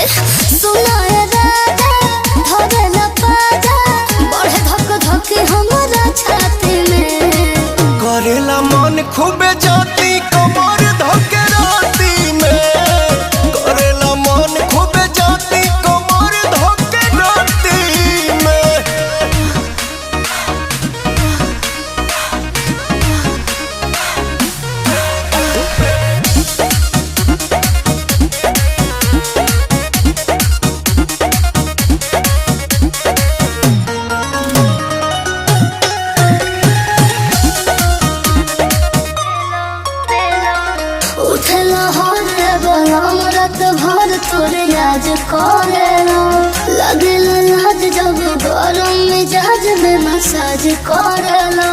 सुनाए राजा धरे न पाजा बढ़े धक धक हमारा छाती में करेला मन खूबे जाती कमर धके राती में करेला मन खूबे जाती कमर धके राती में उठला होरे बलम रात भर तोरे याद करेला लगेला लाज जब गरम मिजाज में मसाज करेला